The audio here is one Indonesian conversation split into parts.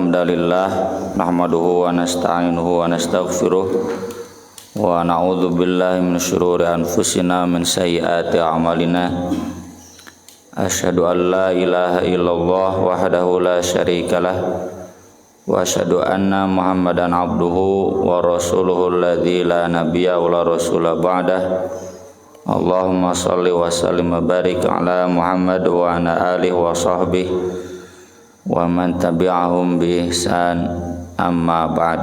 Alhamdulillah nahmaduhu wa nasta'inuhu wa nastaghfiruh wa na'udzu billahi min syururi anfusina min sayyiati a'malina. Asyhadu an la ilaha illallah wahdahu la syarikalah wa asyhadu anna Muhammadan abduhu wa rasuluhu alladzi la nabiyya wa la rasula ba'dah. Allahumma shalli wa sallim wa barik ala Muhammad wa ala alihi wa sahbihi wa man tabi'ahum bi ihsan, amma ba'd.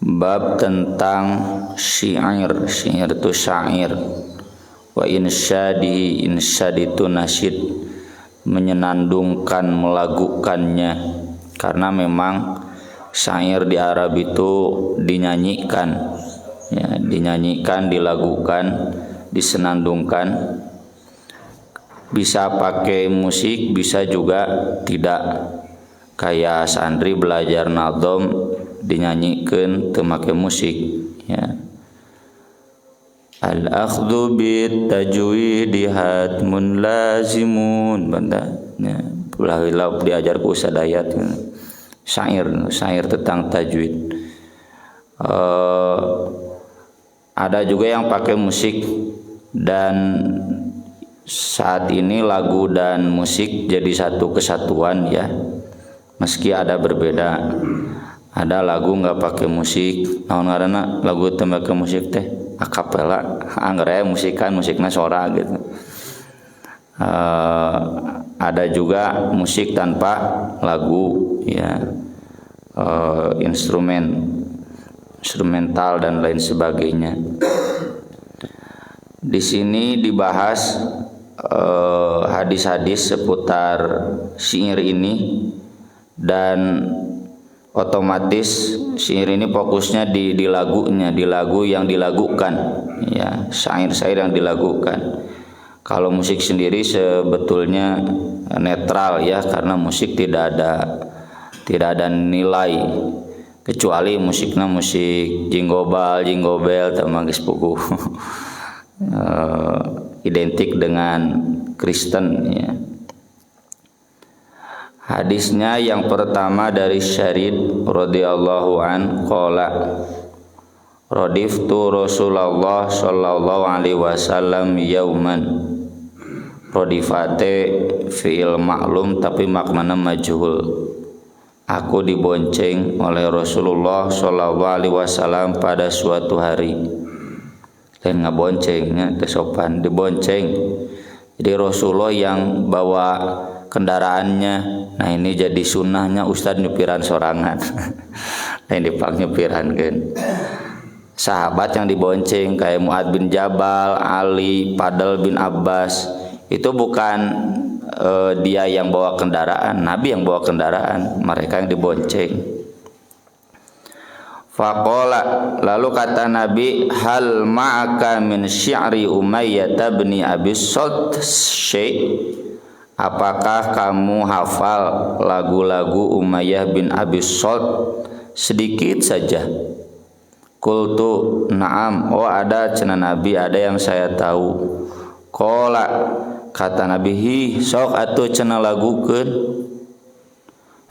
Bab tentang syair. Syair itu syair. Wa insyadihi, insyad itu nasyid, menyenandungkan, melagukannya. Karena memang syair di Arab itu dinyanyikan, ya, dinyanyikan, dilagukan, disenandungkan. Bisa pakai musik, bisa juga tidak. Kayak santri belajar nadom dinyanyikan teu make musik, ya. Al-akhdhu bit tajwidi hatmun lazimun, banda, ya. Ulah diajar ku sadayat. Syair tentang tajwid. Ada juga yang pakai musik, dan saat ini lagu dan musik jadi satu kesatuan, ya. Meski ada berbeda. Ada lagu nggak pakai musik, naon ngaranna lagu teu pakai musik teh akapela, angger musikna sora gitu. Ada juga musik tanpa lagu, ya. Instrumental dan lain sebagainya. Di sini dibahas hadis-hadis seputar syair ini, dan otomatis syair ini fokusnya di lagunya, di lagu yang dilagukan, ya, syair-syair yang dilagukan. Kalau musik sendiri sebetulnya netral, ya, karena musik tidak ada nilai, kecuali musiknya musik jingle bell sama geus puguh. Identik dengan Kristen, ya. Hadisnya yang pertama dari Syarid radhiyallahu an qala radiftu Rasulullah sallallahu alaihi wasallam yauman. Radifate fi'il ma'lum tapi maknanya majhul. Aku dibonceng oleh Rasulullah sallallahu alaihi wasallam pada suatu hari. Dan ngaboncengnya teu sopan, dibonceng. Jadi Rasulullah yang bawa kendaraannya. Nah, ini jadi sunnahnya ustad nyupiran sorangan. Lain dipang nyupirankeun. Sahabat yang dibonceng kayak Mu'ad bin Jabal, Ali, Fadl bin Abbas, itu bukan dia yang bawa kendaraan, Nabi yang bawa kendaraan, mereka yang dibonceng. Faqala, lalu kata Nabi, hal ma'aka min syi'ri Umayyah bin Abi Salt syai'? Apakah kamu hafal lagu-lagu Umayyah bin Abi Salt sedikit saja? Qultu na'am, oh ada, cenah Nabi, ada yang saya tahu. Qala, kata Nabi, hi sok atuh cenah lagukeun.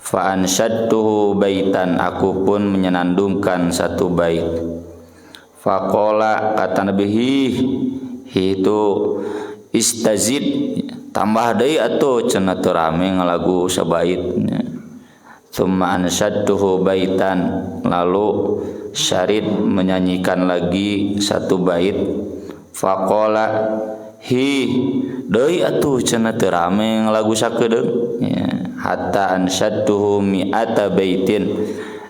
Fa ansyadtuhu baitan, aku pun menyenandungkan satu bait. Faqala, kata Nabi, hi itu istazid, tambah deui atuh cenah teu rame ngalagu sabaitnya. Tsumma ansyadtuhu baitan, lalu Syarid menyanyikan lagi satu bait. Faqala, hi deui atuh cenah teu rame ngalagu sakedeung, ya. Hatta ansyadtuhu mi'ata baitin,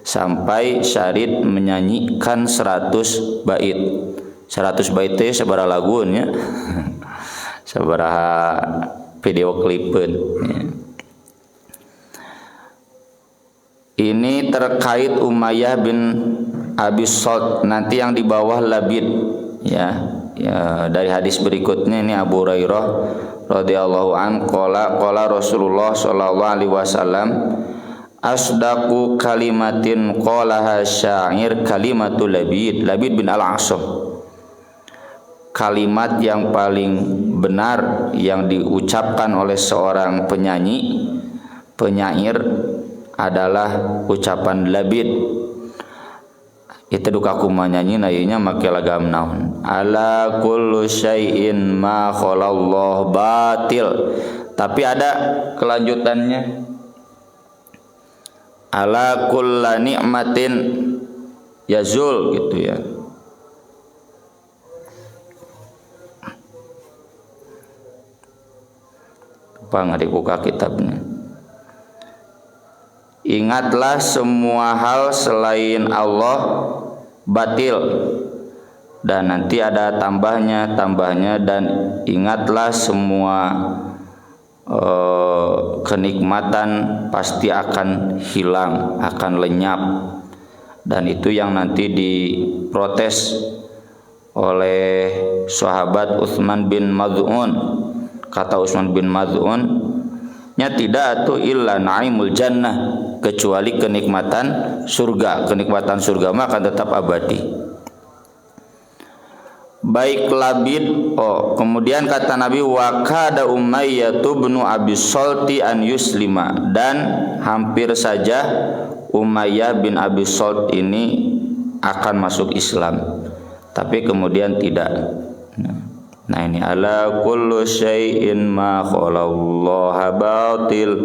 sampai Syarid menyanyikan 100 bait. 100 bait teh sabaraha laguun, ya. Sabaraha video klipeun, ya. Ini terkait Umayyah bin Abi Salt, nanti yang di bawah Labid, ya. Ya, dari hadis berikutnya ini Abu Hurairah radhiyallahu an qala Rasulullah sallallahu alaihi wasallam asdaqu kalimatin qalaha syair kalimatul Labid bin Al-Asam. Kalimat yang paling benar yang diucapkan oleh seorang penyair adalah ucapan labid. Itu duka kumaha nyanyi nayeunya make lagam naon, ala kullu syai'in ma khalallah batil. Tapi ada kelanjutannya, ala kulla ni'matin yazul gitu ya. Apa nggak dibuka kitabnya. Ingatlah semua hal selain Allah batil. Dan nanti ada tambahnya dan ingatlah semua kenikmatan pasti akan hilang, akan lenyap. Dan itu yang nanti diprotes oleh sahabat Utsman bin Maz'un. Kata Utsman bin Maz'un, nya tidak atuh illa naimul jannah, kecuali kenikmatan surga. Kenikmatan surga mah akan tetap abadi. Baik labid. Kemudian kata Nabi, wa kada Umayyah bin Abi Salti an yuslima, dan hampir saja Umayyah bin Abi Salt ini akan masuk Islam, tapi kemudian tidak. Nah ini, ala kullu syai'in ma khalallaha batil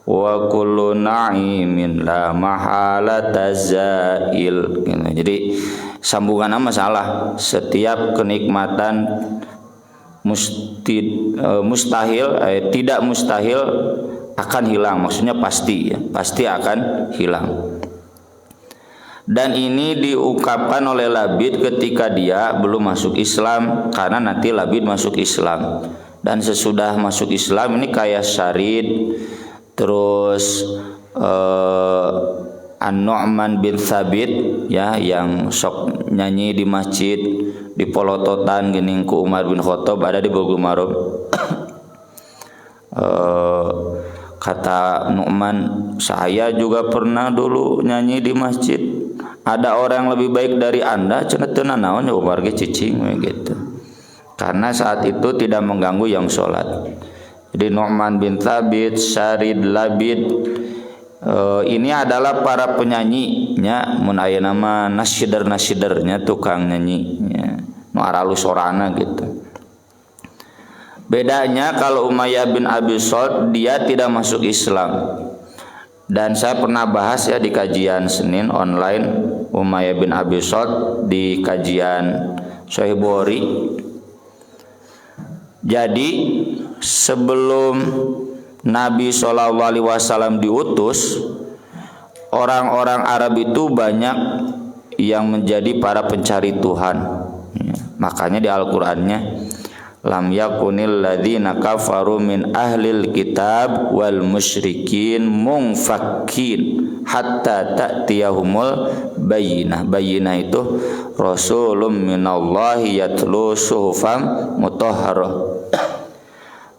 wa kullu na'imin la mahalata zail. Jadi sambungannya masalah, setiap kenikmatan mustahil, tidak mustahil akan hilang, maksudnya pasti ya, pasti akan hilang. Dan ini diungkapkan oleh Labid ketika dia belum masuk Islam, karena nanti Labid masuk Islam. Dan sesudah masuk Islam ini kayak Syarid, terus An-Nu'man bin Thabit ya, yang sok nyanyi di masjid di polototan geuning ku Umar bin Khattab, ada di Bogor Marum. Kata Nu'man, saya juga pernah dulu nyanyi di masjid. Ada orang yang lebih baik dari Anda, cenah teu naon ya Umar ge cicing gitu. Karena saat itu tidak mengganggu yang sholat. Jadi Nu'man bin Thabit, Syarid, Labid, ini adalah para penyanyinya, mun aya nama nasyidar-nasyidarnya, tukang nyanyinya, nu aralus sorana gitu. Bedanya kalau Umayyah bin Abi Salt, dia tidak masuk Islam. Dan saya pernah bahas ya di kajian Senin online Umayyah bin Abi Salt di kajian Sahih Bukhari. Jadi sebelum Nabi SAW diutus, orang-orang Arab itu banyak yang menjadi para pencari Tuhan. Makanya di Al-Qur'annya, lam yakunil ladzina kafaru min ahlil kitab wal musyrikin munfakin hatta ta'tiyahumul bayyinah. Bayyinah itu rasulun minallahi yatlu suhufam mutahharah.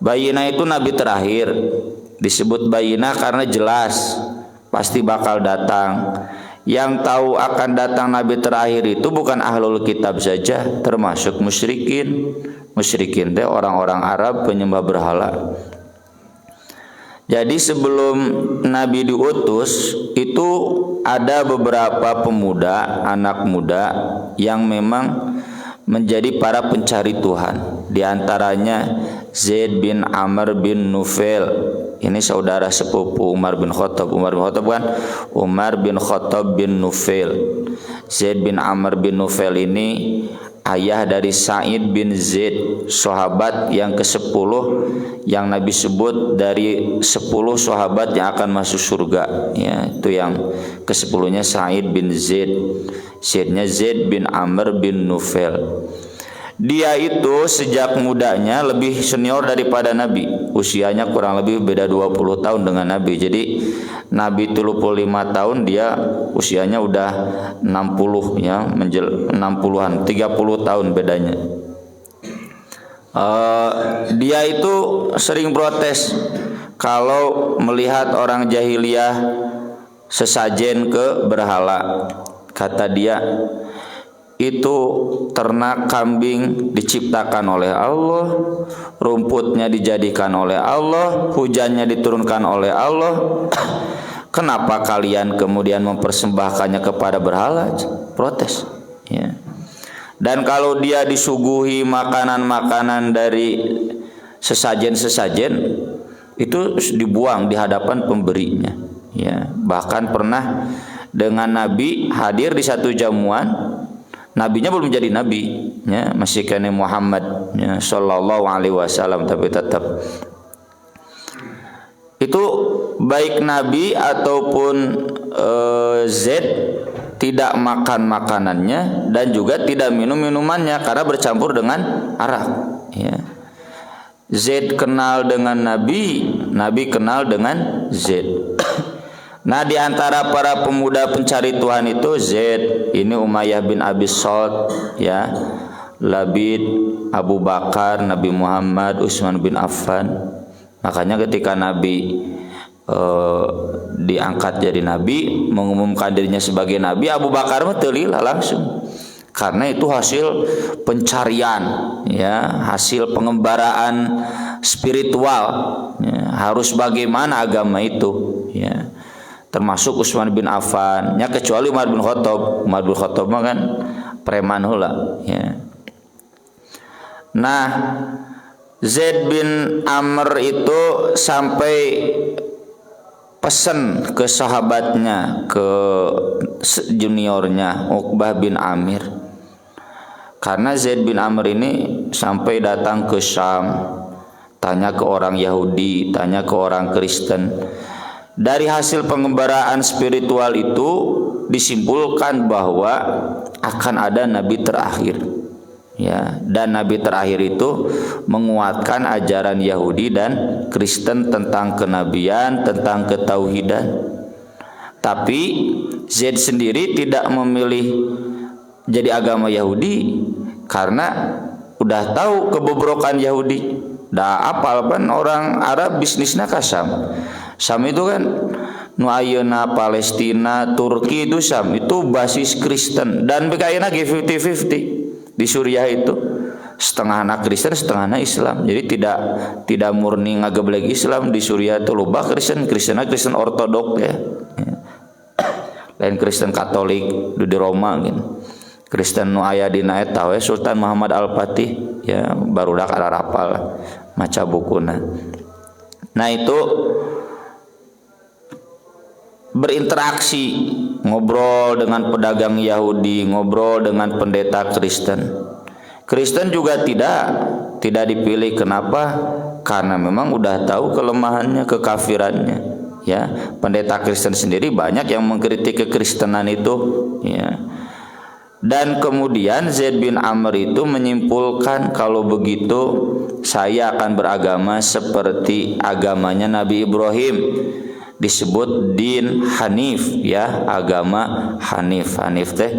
Bayyinah itu nabi terakhir. Disebut bayyinah karena jelas pasti bakal datang. Yang tahu akan datang nabi terakhir itu bukan ahlul kitab saja, termasuk musyrikin. Musyrikin teh orang-orang Arab penyembah berhala. Jadi sebelum Nabi diutus itu ada beberapa pemuda, anak muda yang memang menjadi para pencari Tuhan. Di antaranya Zaid bin Amr bin Nufail. Ini saudara sepupu Umar bin Khattab. Umar bin Khattab kan Umar bin Khattab bin Nufail. Zaid bin Amr bin Nufail ini ayah dari Sa'id bin Zaid, sahabat yang ke-10 yang Nabi sebut dari 10 sahabat yang akan masuk surga ya. Itu yang ke-10-nya Sa'id bin Zaid. Zaidnya Zaid bin Amr bin Nufail. Dia itu sejak mudanya lebih senior daripada Nabi. Usianya kurang lebih beda 20 tahun dengan Nabi. Jadi Nabi 35 tahun, dia usianya udah 60 ya, 60-an, 30 tahun bedanya. Dia itu sering protes kalau melihat orang jahiliyah sesajen ke berhala. Kata dia, itu ternak kambing diciptakan oleh Allah, rumputnya dijadikan oleh Allah, hujannya diturunkan oleh Allah. Kenapa kalian kemudian mempersembahkannya kepada berhala? Protes. Ya. Dan kalau dia disuguhi makanan-makanan dari sesajen-sesajen, itu dibuang di hadapan pemberinya. Ya. Bahkan pernah dengan Nabi hadir di satu jamuan, nabinya belum jadi nabi, ya, masih kene Muhammad, ya, sallallahu alaihi wasallam, tapi tetap itu baik nabi ataupun Zaid tidak makan makanannya dan juga tidak minum minumannya karena bercampur dengan arak. Ya. Zaid kenal dengan Nabi, Nabi kenal dengan Zaid. Nah, di antara para pemuda pencari Tuhan itu Zaid, ini Umayyah bin Abi Salt, ya, Labid, Abu Bakar, Nabi Muhammad, Utsman bin Affan. Makanya ketika Nabi diangkat jadi Nabi, mengumumkan dirinya sebagai Nabi, Abu Bakar mah teu lila langsung. Karena itu hasil pencarian, ya, hasil pengembaraan spiritual, ya, harus bagaimana agama itu, ya. Termasuk Utsman bin Affan, ya, kecuali Umar bin Khattab. Umar bin Khattab mah kan preman heula, ya. Nah, Zaid bin Amr itu sampai pesan ke sahabatnya, ke juniornya Uqbah bin Amir. Karena Zaid bin Amr ini sampai datang ke Syam, tanya ke orang Yahudi, tanya ke orang Kristen. Dari hasil pengembaraan spiritual itu disimpulkan bahwa akan ada nabi terakhir. Ya, dan nabi terakhir itu menguatkan ajaran Yahudi dan Kristen tentang kenabian, tentang ketauhidan. Tapi Zaid sendiri tidak memilih jadi agama Yahudi karena udah tahu kebobrokan Yahudi. Dah apal kan orang Arab bisnisnya ka Syam. Syam itu kan nu ayeuna Palestina, Turki itu Syam itu basis Kristen dan bekaina ge 50-50. Di Suriah itu setengah anak Kristen, setengah anak Islam. Jadi tidak murni ngageblek Islam. Di Suriah itu loba Kristen Ortodok, ya. Lain Kristen Katolik di Roma gitu. Kristen nu aya dina eta we Sultan Muhammad Al-Fatih, ya, barudak ararapal maca bukuna. Nah, itu berinteraksi, ngobrol dengan pedagang Yahudi, ngobrol dengan pendeta Kristen. Kristen juga tidak dipilih. Kenapa? Karena memang udah tahu kelemahannya, kekafirannya, ya. Pendeta Kristen sendiri banyak yang mengkritik kekristenan itu, ya. Dan kemudian Zaid bin Amr itu menyimpulkan, kalau begitu saya akan beragama seperti agamanya Nabi Ibrahim. Disebut din Hanif, ya, agama Hanif. Hanif teh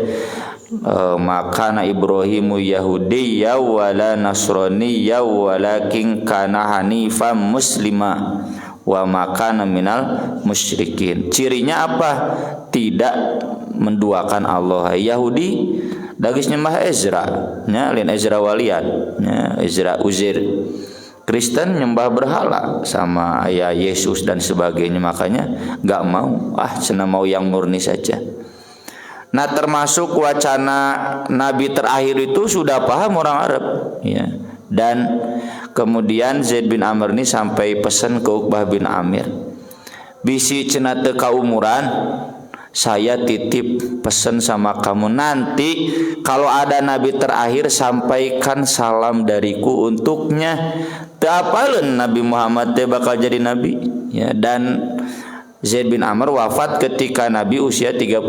maka Ibrahimu Yahudiyya wala Nasraniyya walakin kana Hanifan muslima wa makana minal musyrikin. Cirinya apa? Tidak menduakan Allah. Yahudi dagis nyembah Ezra, nya lain Ezra walian, nya Ezra Uzair. Kristen nyembah berhala sama ayah Yesus dan sebagainya, makanya nggak mau, cenah mau yang murni saja. Nah, termasuk wacana nabi terakhir itu sudah paham orang Arab, ya. Dan kemudian Zaid bin Amr ini sampai pesan ke Uqbah bin Amir, bisi cenah teu kaumuran, saya titip pesan sama kamu, nanti kalau ada nabi terakhir sampaikan salam dariku untuknya. Teu apaleun Nabi Muhammad teh bakal jadi nabi, ya. Dan Zaid bin Amr wafat ketika Nabi usia 35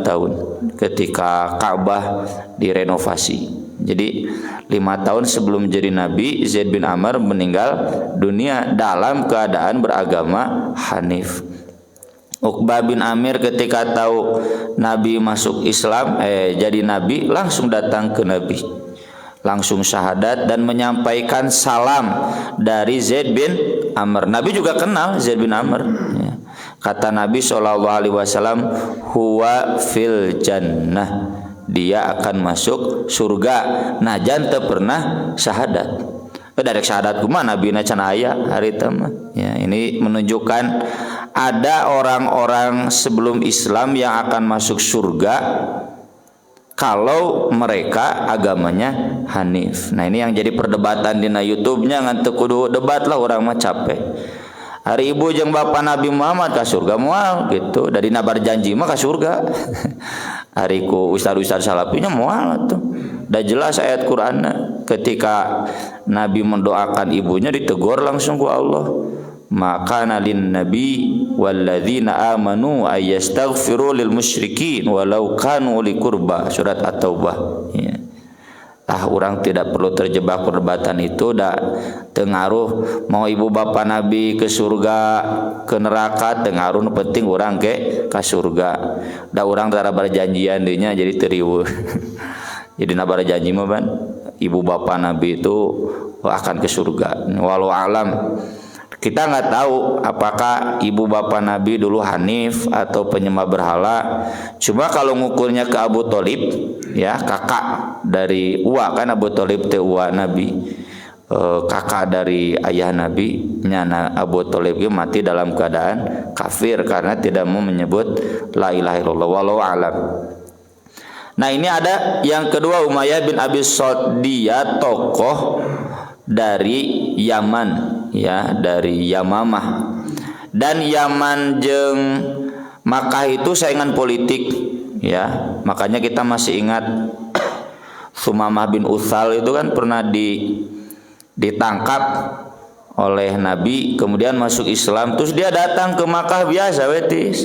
tahun, ketika Ka'bah direnovasi. Jadi 5 tahun sebelum jadi nabi, Zaid bin Amr meninggal dunia dalam keadaan beragama Hanif. Uqbah bin Amir ketika tahu Nabi masuk Islam, jadi Nabi, langsung datang ke Nabi, langsung syahadat dan menyampaikan salam dari Zaid bin Amr. Nabi juga kenal Zaid bin Amr, ya. Kata Nabi SAW, huwa fil jannah, dia akan masuk surga najan teu pernah syahadat. Dari syahadat kumaha nabina can aya harita mah. Ya, ini menunjukkan ada orang-orang sebelum Islam yang akan masuk surga kalau mereka agamanya Hanif. Nah, ini yang jadi perdebatan dina YouTube-nya ngan teu kudu debat lah, orang mah capek. Hari ibu jeung bapak Nabi Muhammad ka surga moal gitu. Dari nabar janji mah ka surga. Hari ku ustaz-ustaz salafinya moal tuh. Da jelas ayat Qur'anna ketika Nabi mendoakan ibunya ditegur langsung ku Allah. Maka nalin nabi walladzina amanu ayastaghfiru lil musyrikin walau kanu li qurba, surat At-Taubah. Ya. Orang tidak perlu terjebak perdebatan itu, dah tengaruh mau ibu bapak Nabi ke surga ke neraka, tengaruh nu penting orang ke surga. Da orang tara berjanjian dinya jadi teriweuh. Jadi nabar janji mah ban ibu bapak Nabi itu akan ke surga. Walau alam kita nggak tahu apakah ibu bapak Nabi dulu Hanif atau penyembah berhala. Cuma kalau ngukurnya ke Abu Thalib, ya kakak dari Uwa, kan Abu Thalib teh Uwa Nabi, kakak dari ayah Nabi, nyana Abu Thalib mati dalam keadaan kafir karena tidak mau menyebut la ilaha illallah. Walau alam. Nah, ini ada yang kedua, Umayyah bin Abi Salt, dia tokoh dari Yaman, ya, dari Yamamah. Dan Yaman jeung Makkah itu saingan politik, ya. Makanya kita masih ingat Sumamah bin Utsal itu kan pernah ditangkap oleh Nabi, kemudian masuk Islam, terus dia datang ke Makkah biasa wetis.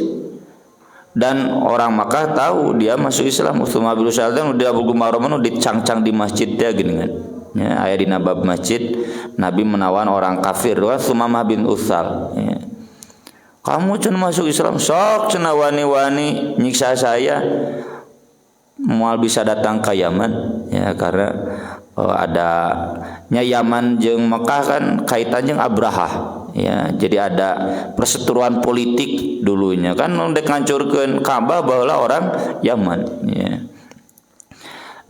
Dan orang Makkah tahu dia masuk Islam. Sumamah bin Utsal teh udah bergumaroman dicangcang di masjid dia gini kan. Ya, aya di nabab masjid Nabi menawan orang kafir, Sumamah bin Utsal. Ya. Kamu cenah masuk Islam, sok cenah wani-wani nyiksa saya. Moal bisa datang ke Yaman, ya, karena adanya Yaman jeung Mekah kan kaitan jeung Abraha. Ya, jadi ada perseteruan politik dulunya kan dek ngancurkeun Ka'bah baheula orang Yaman, ya.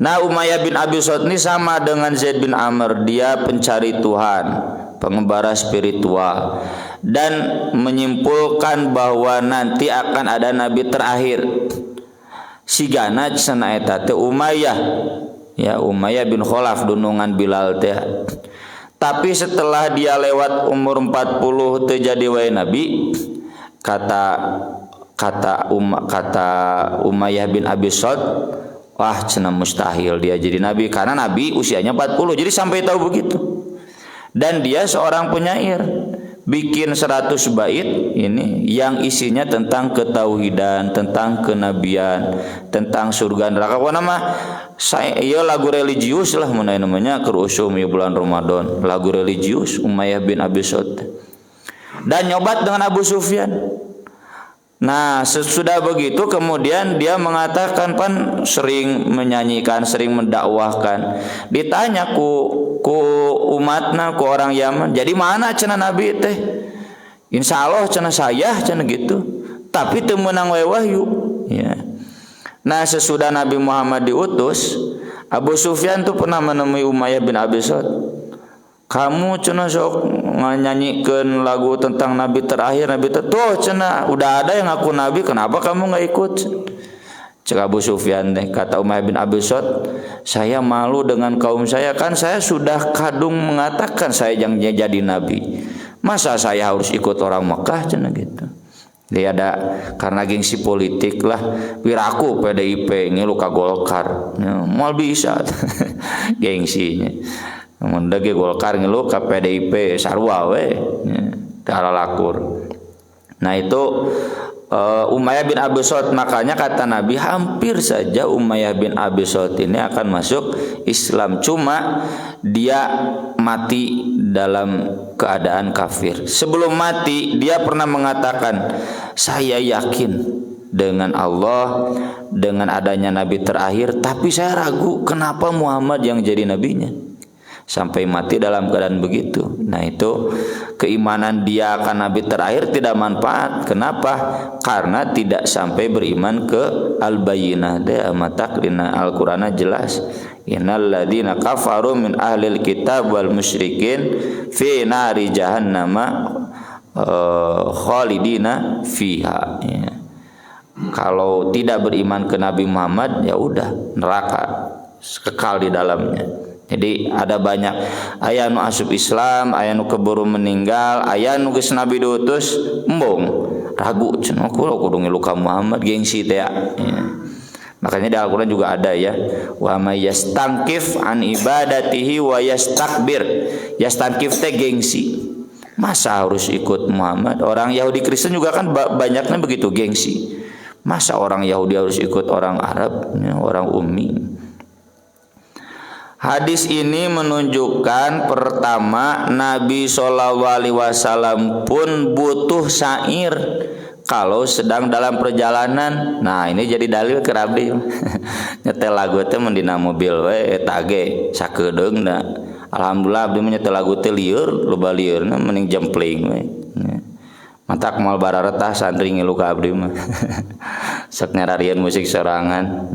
Nah, Umayyah bin Abi Salt ini sama dengan Zaid bin Amr, dia pencari Tuhan, pengembara spiritual, dan menyimpulkan bahwa nanti akan ada nabi terakhir. Sigana cenah eta teh Umayyah, ya, Umayyah bin Khalaf dunungan Bilal teh. Tapi setelah dia lewat umur 40 teu jadi wae nabi, kata Umayyah bin Abi Salt, wah cenah mustahil dia jadi nabi karena nabi usianya 40. Jadi sampai tahu begitu. Dan dia seorang penyair, bikin 100 bait ini yang isinya tentang ketauhidan, tentang kenabian, tentang surga neraka. Apa nama? Saya lagu religius lah namanya, kerusum ya bulan Ramadan. Lagu religius Umayyah bin Abi Salt. Dan nyobat dengan Abu Sufyan. Nah, sesudah begitu kemudian dia mengatakan pan sering menyanyikan, sering mendakwahkan. Ditanya ku umatna, ku orang Yaman, jadi mana cenah nabi teh? Insyaallah cenah saya cenah gitu. Tapi teu meunang wae wahyu, ya. Nah, sesudah Nabi Muhammad diutus, Abu Sufyan tuh pernah menemui Umayyah bin Abi Salt. Kamu cenah sok nyanyikan lagu tentang nabi terakhir, nabi tuh cenah udah ada yang ngaku nabi, kenapa kamu nggak ikut? Cek Abu Sufyan deh, kata Umayyah bin Abi Salt, saya malu dengan kaum saya, kan saya sudah kadung mengatakan saya yang jadi nabi, masa saya harus ikut orang Mekah cenah gitu. Dia ada karena gengsi politik lah, wiraku PDIP ngilu ka Golkar, ya, moal bisa gengsinya. Mun dage Golkar ngilu ka PDIP sarua we, ya, tara lakur. Nah itu Umayyah bin Abi Salt, makanya kata Nabi hampir saja Umayyah bin Abi Salt ini akan masuk Islam, cuma dia mati dalam keadaan kafir. Sebelum mati dia pernah mengatakan, saya yakin dengan Allah, dengan adanya nabi terakhir, tapi saya ragu kenapa Muhammad yang jadi nabinya. sampai mati dalam keadaan begitu. Nah, itu keimanan dia akan nabi terakhir tidak manfaat. Kenapa? Karena tidak sampai beriman ke al-bayyinah. Dia mataklina Al-Qur'an jelas. Innal ladzina kafaru min ahlil kitab wal musyrikin fi nari jahannama khalidina fiha. Ya. Kalau tidak beriman ke Nabi Muhammad, ya udah neraka, kekal di dalamnya. Jadi ada banyak aya nu asup Islam, aya nu keburu meninggal, aya nu geus Nabi diutus embung ragu cenah kudu ngilu ka Muhammad gengsi teh ya. Makanya di Al-Qur'an juga ada ya, wa may yastankif an ibadatihi wa yastakbir. Yastankif teh gengsi. Masa harus ikut Muhammad? Orang Yahudi Kristen juga kan banyaknya begitu gengsi. Masa orang Yahudi harus ikut orang Arab, orang ummi? Hadis ini menunjukkan pertama Nabi SAW pun butuh syair kalau sedang dalam perjalanan. Nah, ini jadi dalil ke Rabi. Nyetel lagu teh mendina mobil we eta ge sakedeungna. Alhamdulillah abdi nyetel lagu teh lieur, loba lieureuna mending jempling we. Mantak moal bararetah santri ngilu ka abdi mah. Sok nyararieun musik sorangan.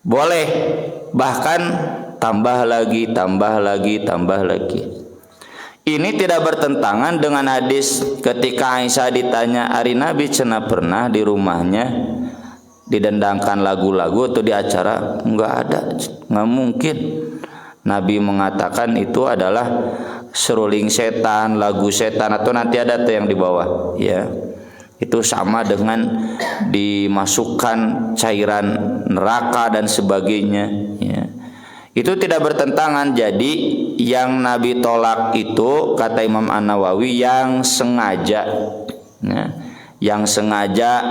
Boleh, bahkan tambah lagi. Ini tidak bertentangan dengan hadis ketika Aisyah ditanya, "Ari Nabi cenah pernah di rumahnya didendangkan lagu-lagu atau di acara?" Enggak ada, enggak mungkin. Nabi mengatakan itu adalah seruling setan, lagu setan, atau nanti ada tuh yang di bawah, ya. Itu sama dengan dimasukkan cairan neraka dan sebagainya, ya. Itu tidak bertentangan. Jadi yang Nabi tolak itu kata Imam An-Nawawi yang sengaja, ya. Yang sengaja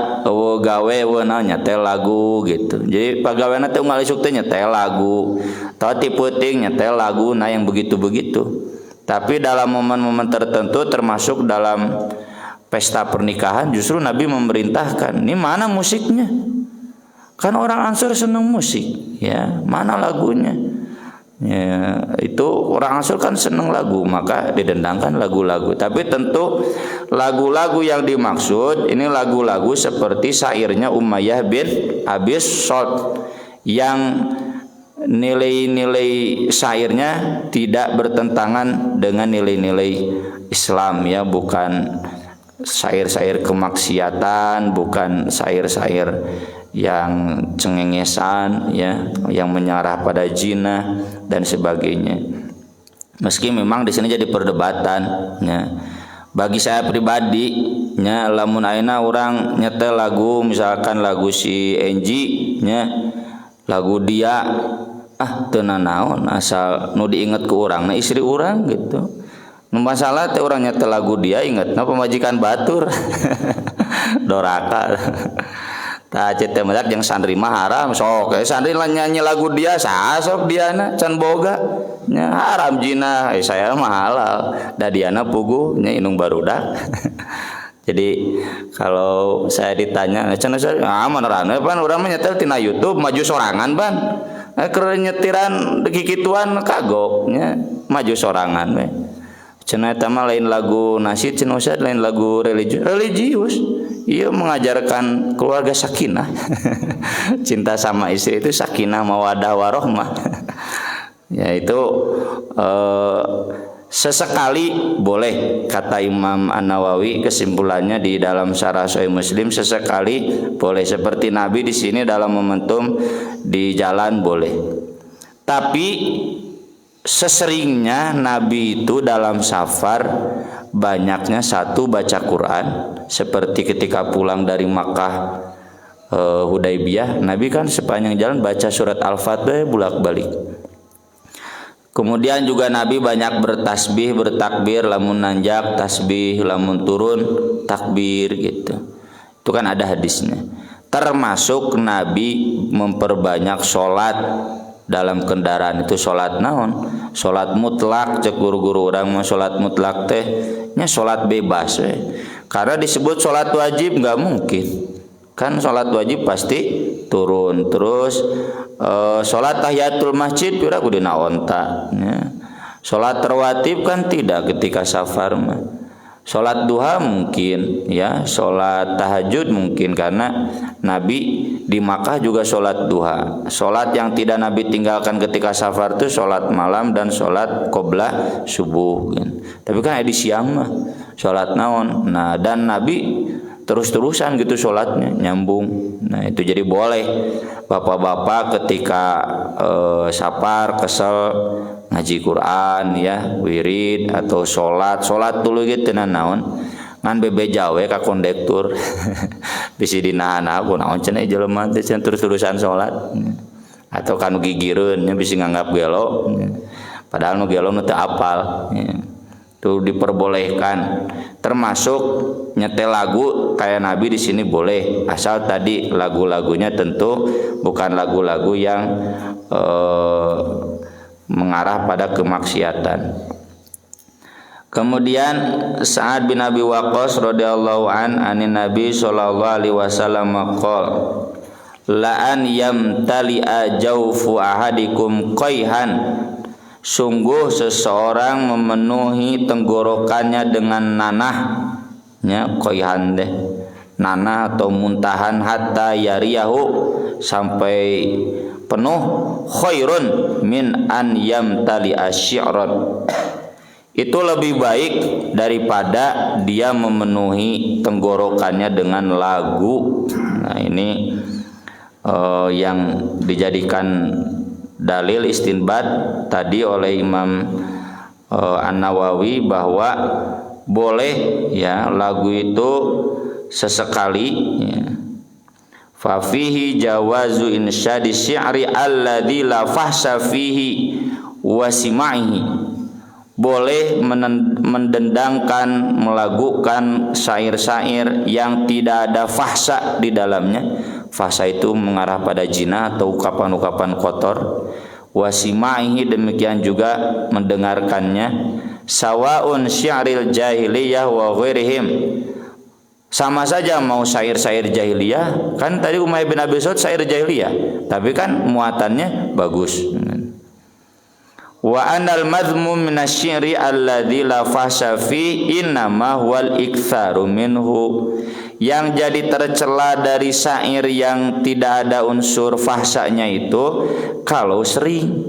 gawe nyetel lagu gitu. Jadi pagaweana teh unggal isuk teh nyetel lagu, tau tiputing nyetel lagu, nah yang begitu-begitu. Tapi dalam momen-momen tertentu termasuk dalam pesta pernikahan justru Nabi memerintahkan, ini mana musiknya? Kan orang Ansor senang musik, ya, mana lagunya? Ya, itu orang Ansor kan senang lagu, maka didendangkan lagu-lagu. Tapi tentu lagu-lagu yang dimaksud ini lagu-lagu seperti syairnya Umayyah bin Abi Salt yang nilai-nilai syairnya tidak bertentangan dengan nilai-nilai Islam, ya, bukan syair-syair kemaksiatan, bukan syair-syair yang cengengesan, ya, yang mengarah pada zina dan sebagainya. Meski memang di sini jadi perdebatan, ya. Bagi saya pribadi, ya, lamun ayeuna orang nyetel lagu, misalkan lagu si Enji, ya, lagu dia, teu nanaon, asal nu diinget ke urang, nah istri urang gitu. Masalah teh orang nyetel lagu dia inget pemajikan batur. Doraka. Tah teh madak jeung santri mah haram sok santri nyanyi lagu dia sok diana can boga nya haram jina saya mah halal da diana puguh nya inung barudak. Jadi kalau saya ditanya cenah beneran pan urang mah nyetel tina YouTube maju sorangan ban. Keur nyetiran kikituan kagok nya maju sorangan we. Cenah eta mah lain lagu nasyid, cenah Ustaz lain lagu religius. Iya mengajarkan keluarga sakinah. Cinta sama istri itu sakinah mawaddah warahmah. Ya itu sesekali boleh kata Imam An-Nawawi, kesimpulannya di dalam Syarah Sahih Muslim, sesekali boleh seperti Nabi di sini dalam momentum di jalan boleh. Tapi seseringnya Nabi itu dalam safar banyaknya satu baca Quran, seperti ketika pulang dari Makkah Hudaybiyah, Nabi kan sepanjang jalan baca surat Al-Fatihah bolak-balik. Kemudian juga Nabi banyak bertasbih, bertakbir, lamun nanjak tasbih, lamun turun takbir gitu. Itu kan ada hadisnya. Termasuk Nabi memperbanyak sholat dalam kendaraan. Itu sholat naon? Sholat mutlak, cek guru-guru orang mau sholat mutlak teh nya sholat bebas we. Karena disebut sholat wajib nggak mungkin. Kan salat wajib pasti turun. Terus salat tahiyatul masjid pira kudu dina onta nya. Salat rawatib kan tidak ketika safar mah. Salat duha mungkin ya, salat tahajud mungkin karena Nabi di Makkah juga salat duha. Salat yang tidak Nabi tinggalkan ketika safar itu salat malam dan salat qoblah subuh kan. Tapi kan di siang mah salat naon. Nah, dan Nabi terus-terusan gitu salatnya nyambung. Nah, itu jadi boleh bapak-bapak ketika safar kesel ngaji Quran ya, wirid atau salat dulu gitu naon ngan bebe jawe ka kondektur bisi dinahan aku naon cenah jelema teh terus-terusan salat atau kanu gigireun nya bisi nganggap gelo padahal nu gelo nu teu apal ya. Itu diperbolehkan, termasuk nyetel lagu kayak Nabi di sini boleh, asal tadi lagu-lagunya tentu bukan lagu-lagu yang mengarah pada kemaksiatan. Kemudian Sa'ad bin Abi Waqqas radhiyallahu anin Nabi sallallahu alaihi wasallam qol la an yamtali'a jawfu ahadikum qayhan, sungguh seseorang memenuhi tenggorokannya dengan nanah nya, qayhan deh nanah atau muntahan, hatta yariyahu sampai penuh, khairun min an yamtali asyi'ran, itu lebih baik daripada dia memenuhi tenggorokannya dengan lagu. Nah, ini yang dijadikan dalil istinbat tadi oleh Imam An-Nawawi bahwa boleh ya lagu itu sesekali ya. Fa fihi jawazu insyadi syi'ri alladzi la fahsha fihi wa simaihi, boleh mendendangkan, melagukan syair-syair yang tidak ada fahsya di dalamnya. Fahsya itu mengarah pada zina atau ucapan-ucapan kotor. Wa simaihi, demikian juga mendengarkannya. Sawaun syi'ril jahiliyah wa ghairihim, sama saja mau syair-syair jahiliyah, kan tadi Umayyah bin Abi Sa'd syair jahiliyah, tapi kan muatannya bagus. Wa anal madhmum minasy-syi'ri alladzi la fahsya fi innama wal iktsaru minhu, yang jadi tercela dari syair yang tidak ada unsur fahsyanya itu kalau sering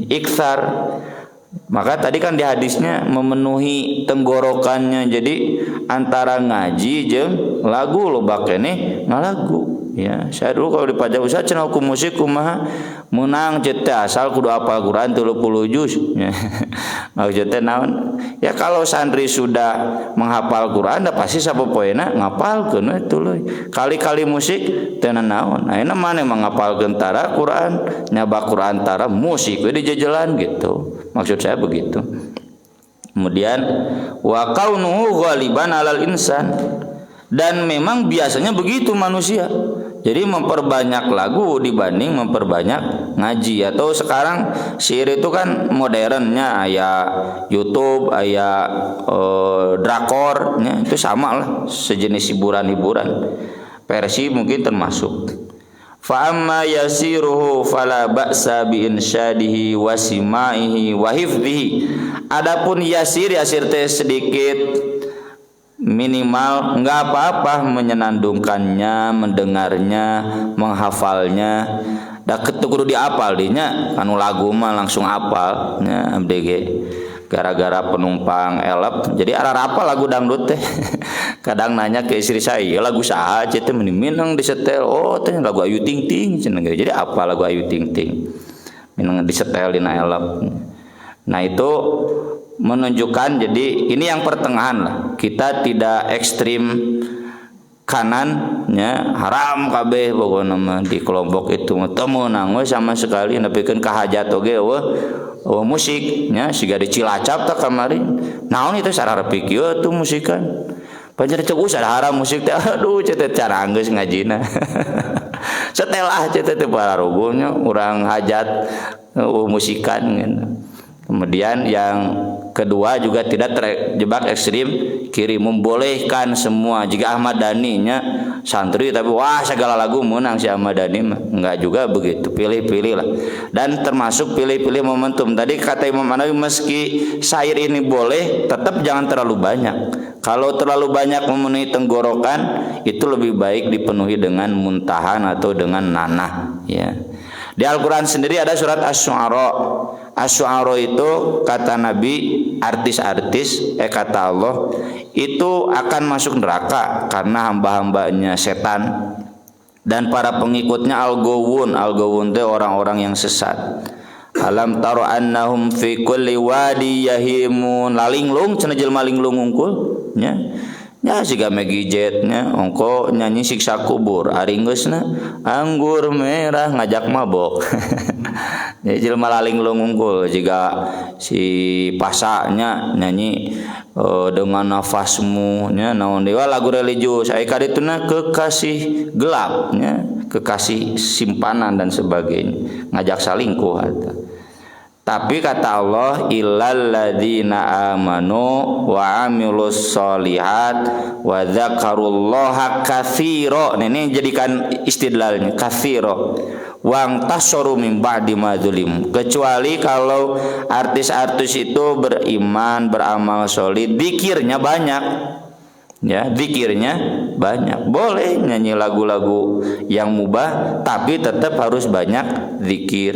iktsar. Maka tadi kan di hadisnya memenuhi tenggorokannya, jadi antara ngaji jeung lagu lo bakene ngalagu ya. Saya dulu kalau di pajak usaha cenah ku musik kumaha menang ceute asal kudu apal Quran 30 juz ya. Maksud teh naon ya, kalau santri sudah menghafal Quran da pasti sapopoena ngapalkeun we tuluy. Kali-kali musik teu naon, ayeuna mane menghafalkeun tara Quran, nyaba Quran tara musik we dijejelan gitu. Maksud saya begitu. Kemudian wa kaunuhu ghaliban alal insan, dan memang biasanya begitu manusia. Jadi memperbanyak lagu dibanding memperbanyak ngaji. Atau sekarang syair itu kan modernnya aya YouTube, aya drakor, itu sama lah, sejenis hiburan-hiburan. Versi mungkin termasuk. Fa amma yasiruhu fala ba'sa bi insyadihi wa simaihi wa hifdhihi. Adapun yasir teh sedikit, minimal, enggak apa-apa menyenandungkannya, mendengarnya, menghafalnya. Da kudu diapal dinya, anu lagu mah langsung apal nya abdi ge. Gara-gara penumpang elep jadi arah-apa lagu dangdut teh. Kadang nanya ke istri saya, lagu saha teh minang disetel, oh teh lagu Ayu Ting Ting cenah. Jadi apa lagu Ayu Ting Ting minang disetel dina elep. Nah, itu menunjukkan, jadi ini yang pertengahan lah. Kita tidak ekstrim kanannya haram kabeh pokona mah di kelompok itu teu meunang we sama sekali, nepikeun ka hajat oge musiknya siga di Cilacap tak kamari. Naon itu sararepik ieu tuh musikan. Panjang cek usah haram musik teh, aduh cetet cara geus ngajina. Setelah cetet teh pararugunya urang hajat musikan gitu. Kemudian yang kedua juga tidak terjebak ekstrim kiri, membolehkan semua. Jika Ahmad Dhani nya santri tapi wah segala lagu menang si Ahmad Dhani mah, enggak juga begitu, pilih-pilih lah. Dan termasuk pilih-pilih momentum. Tadi kata Imam An-Nawawi, meski syair ini boleh, tetap jangan terlalu banyak. Kalau terlalu banyak memenuhi tenggorokan, itu lebih baik dipenuhi dengan muntahan atau dengan nanah, ya. Di Al-Quran sendiri ada surat Asy-Syu'ara. Asy-Syu'ara itu kata Nabi, artis-artis, kata Allah, itu akan masuk neraka karena hamba-hambanya setan dan para pengikutnya al-ghawun. Al-ghawun itu orang-orang yang sesat. Alam taro annahum fi kulli wadi yahimun, lalinglung cenah jelema linglung unggul nya. Ya siga megijetnya ongko nyanyi siksa kubur aringgeusna anggur merah ngajak mabok. Jadi jelema lalinglung unggul jika si pasanya nyanyi dengan nafasmu nya naon dewa lagu religius aya kadituna kekasih gelap nya, kekasih simpanan dan sebagainya, ngajak salingkuh eta. Tapi kata Allah, illal ladzina amanu wa amilus solihat wa dzakarullaha katsira. Nah, ini jadikan istidlalnya katsira. Wang tasaru min ba'di ma dzulim. Kecuali kalau artis-artis itu beriman, beramal solid, zikirnya banyak. Ya, zikirnya banyak. Boleh nyanyi lagu-lagu yang mubah, tapi tetap harus banyak zikir.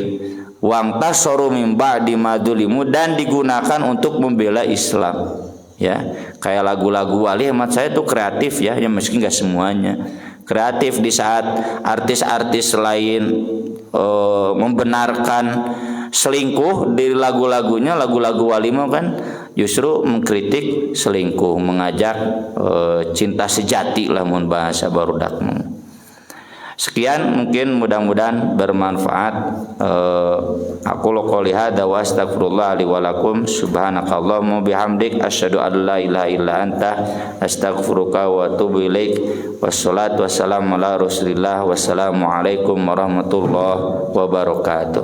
Wang tasaru min ba'di madzulimu, dan digunakan untuk membela Islam, ya. Kayak lagu-lagu Wali Ahmad saya itu kreatif, ya meski nggak semuanya kreatif. Di saat artis-artis lain membenarkan selingkuh di lagu-lagunya, lagu-lagu Wali mah kan justru mengkritik selingkuh, mengajak cinta sejati lah mun bahasa barudak. Sekian, mungkin mudah-mudahan bermanfaat. Aku qouli hadza wa astaghfirullah li wa lakum. Subhanakallahumma bihamdik asyhadu an la ilaha illa anta astaghfiruka wa atubu ilaik. Wassalatu wassalamu ala Rasulillah. Wassalamu alaikum warahmatullahi wabarakatuh.